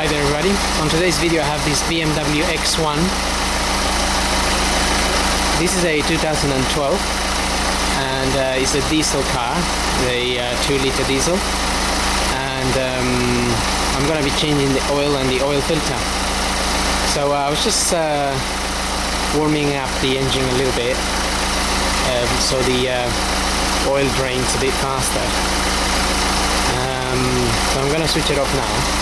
Hi there everybody, on today's video I have this BMW X1. This is a 2012 and it's a diesel car, a 2-liter diesel, and I'm gonna be changing the oil and the oil filter. So I was just warming up the engine a little bit so the oil drains a bit faster. So I'm gonna switch it off now.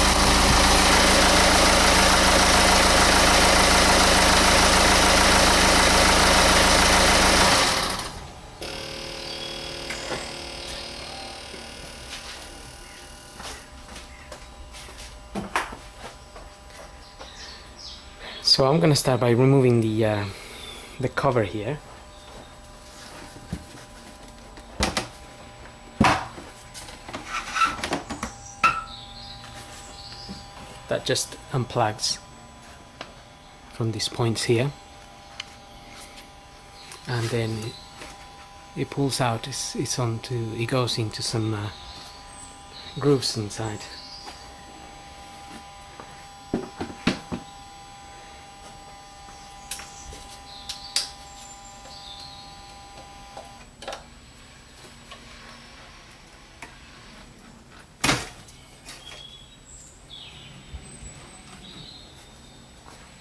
So I'm gonna start by removing the cover here. That just unplugs from these points here, and then it pulls out. It goes into some grooves inside.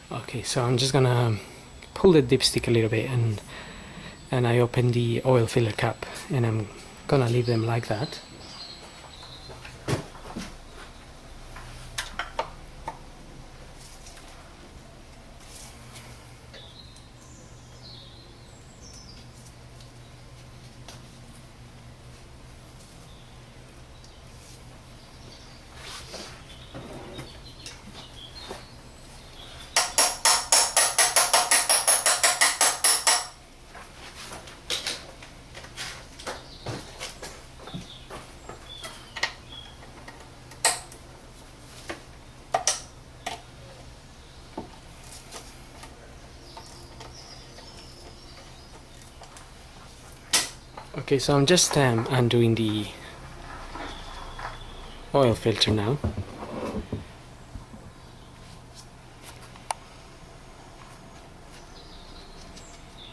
Okay, so I'm just gonna pull the dipstick a little bit, and I open the oil filler cap, and I'm gonna leave them like that. Okay, so I'm just undoing the oil filter now.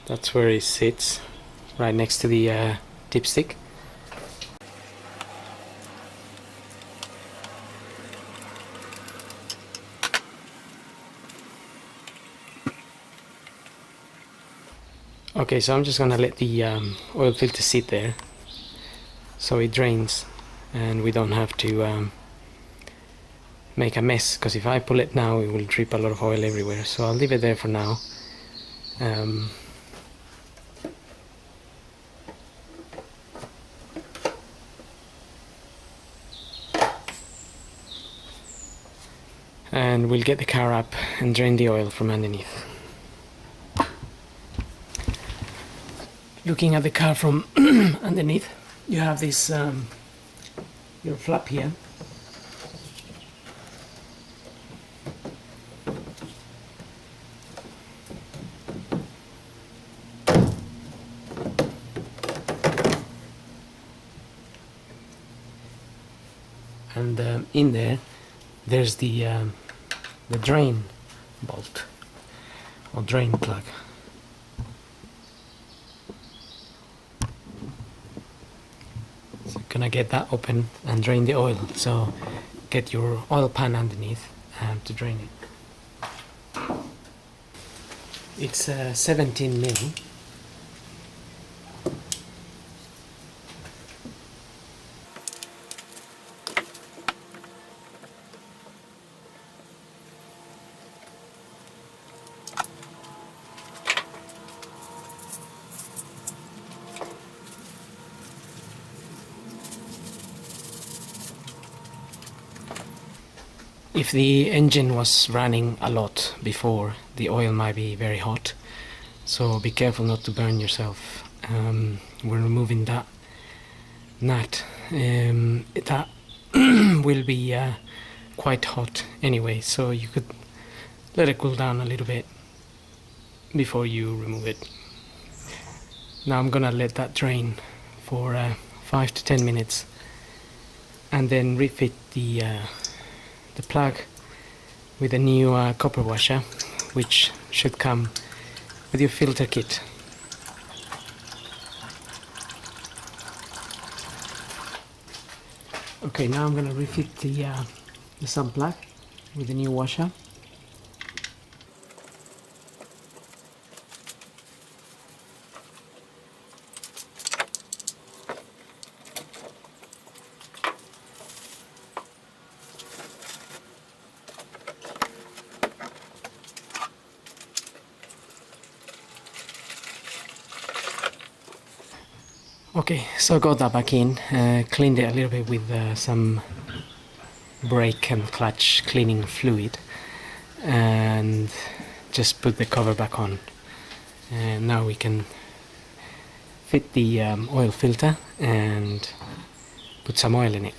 That's where it sits, right next to the dipstick. Okay, so I'm just gonna let the oil filter sit there so it drains and we don't have to make a mess, because if I pull it now it will drip a lot of oil everywhere. So I'll leave it there for now. And we'll get the car up and drain the oil from underneath. Looking at the car from underneath, you have this little flap here. And in there's the drain bolt or drain plug. So you're gonna get that open and drain the oil. So get your oil pan underneath to drain it. It's 17 mil. If the engine was running a lot before, the oil might be very hot, so be careful not to burn yourself. We're removing that nut. That will be quite hot anyway, so you could let it cool down a little bit before you remove it. Now I'm gonna let that drain for 5 to 10 minutes and then refit the plug with a new copper washer, which should come with your filter kit. Okay, now I'm going to refit the sump plug with the new washer. Okay, so I got that back in, cleaned it a little bit with some brake and clutch cleaning fluid, and just put the cover back on. And now we can fit the oil filter and put some oil in it.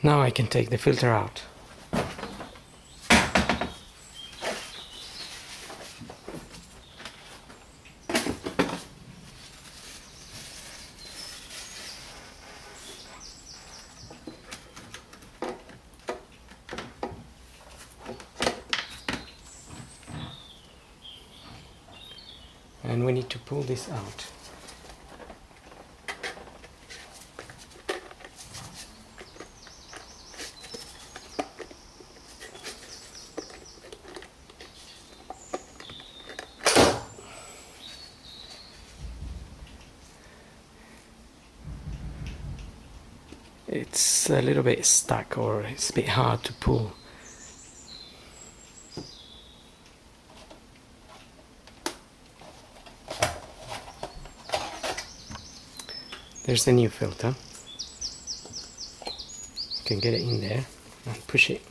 Now I can take the filter out. And we need to pull this out. It's a little bit stuck, or it's a bit hard to pull. There's the new filter. You can get it in there and push it.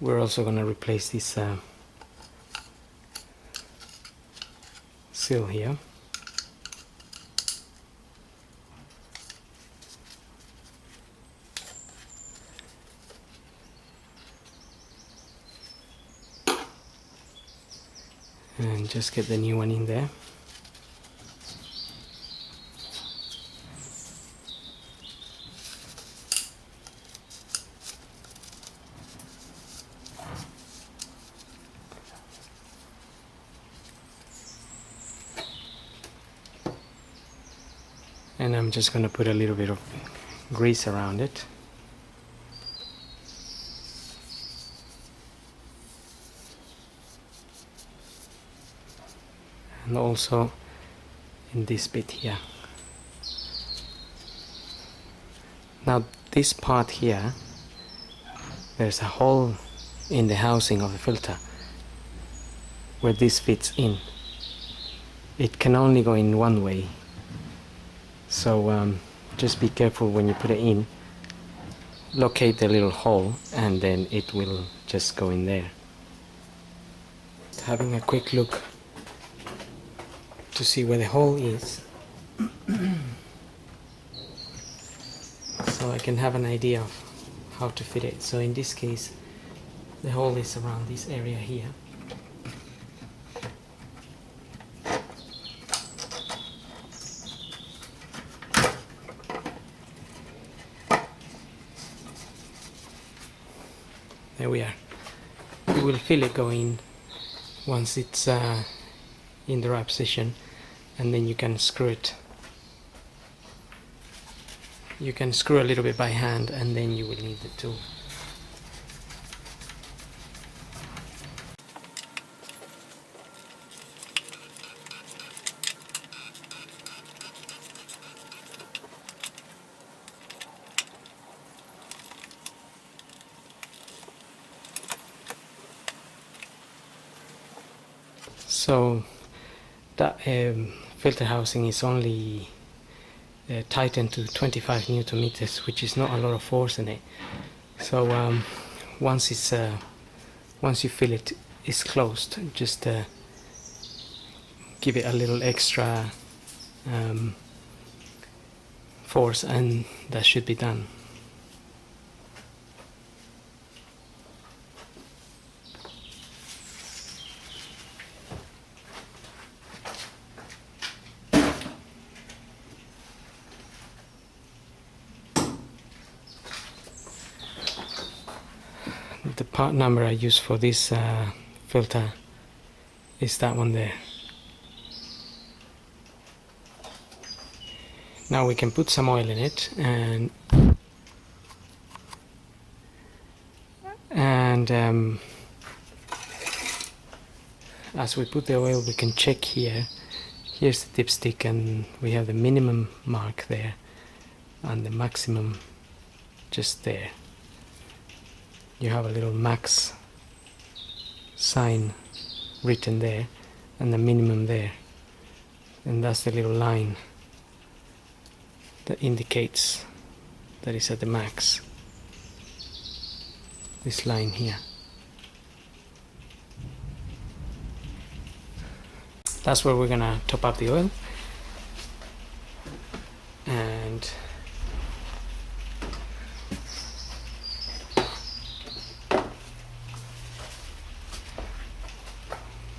We're also going to replace this seal here. And just get the new one in there. And I'm just going to put a little bit of grease around it. And also in this bit here. Now this part here, there's a hole in the housing of the filter where this fits in. It can only go in one way, so just be careful when you put it in. Locate the little hole and then it will just go in there. Having a quick look to see where the hole is, so I can have an idea of how to fit it. So in this case, the hole is around this area here. There we are. You will feel it go in once it's in the right position, and then you can screw it. You can screw a little bit by hand, and then you will need the tool. So that filter housing is only tightened to 25 Newton meters, which is not a lot of force in it. So once you feel it is closed, just give it a little extra force, and that should be done. the part number I use for this filter is that one there. Now we can put some oil in it, and as we put the oil, we can check here. Here's the dipstick, and we have the minimum mark there and the maximum just there. You have a little max sign written there and the minimum there, and that's the little line that indicates that it's at the max. This line here. That's where we're gonna top up the oil, and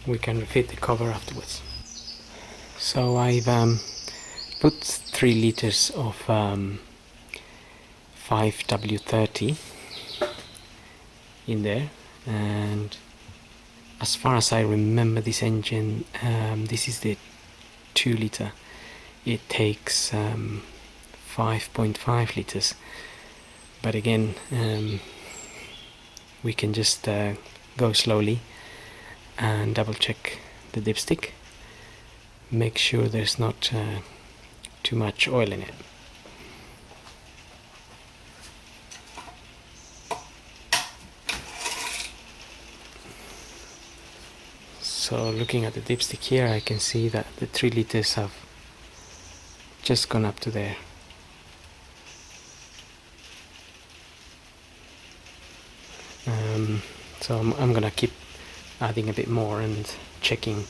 we can refit the cover afterwards. So I've put 3 liters of 5W30 in there, and as far as I remember this engine, this is the 2 liter. It takes 5.5 liters, but again we can just go slowly and double check the dipstick, make sure there's not too much oil in it. So looking at the dipstick here, I can see that the 3 liters have just gone up to there. So I'm gonna keep adding a bit more and checking.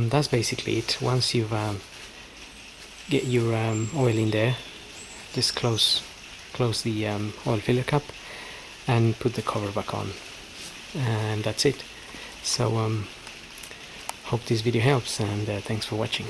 That's basically it. Once you've get your oil in there, just close the oil filler cap and put the cover back on, and that's it. So hope this video helps, and thanks for watching.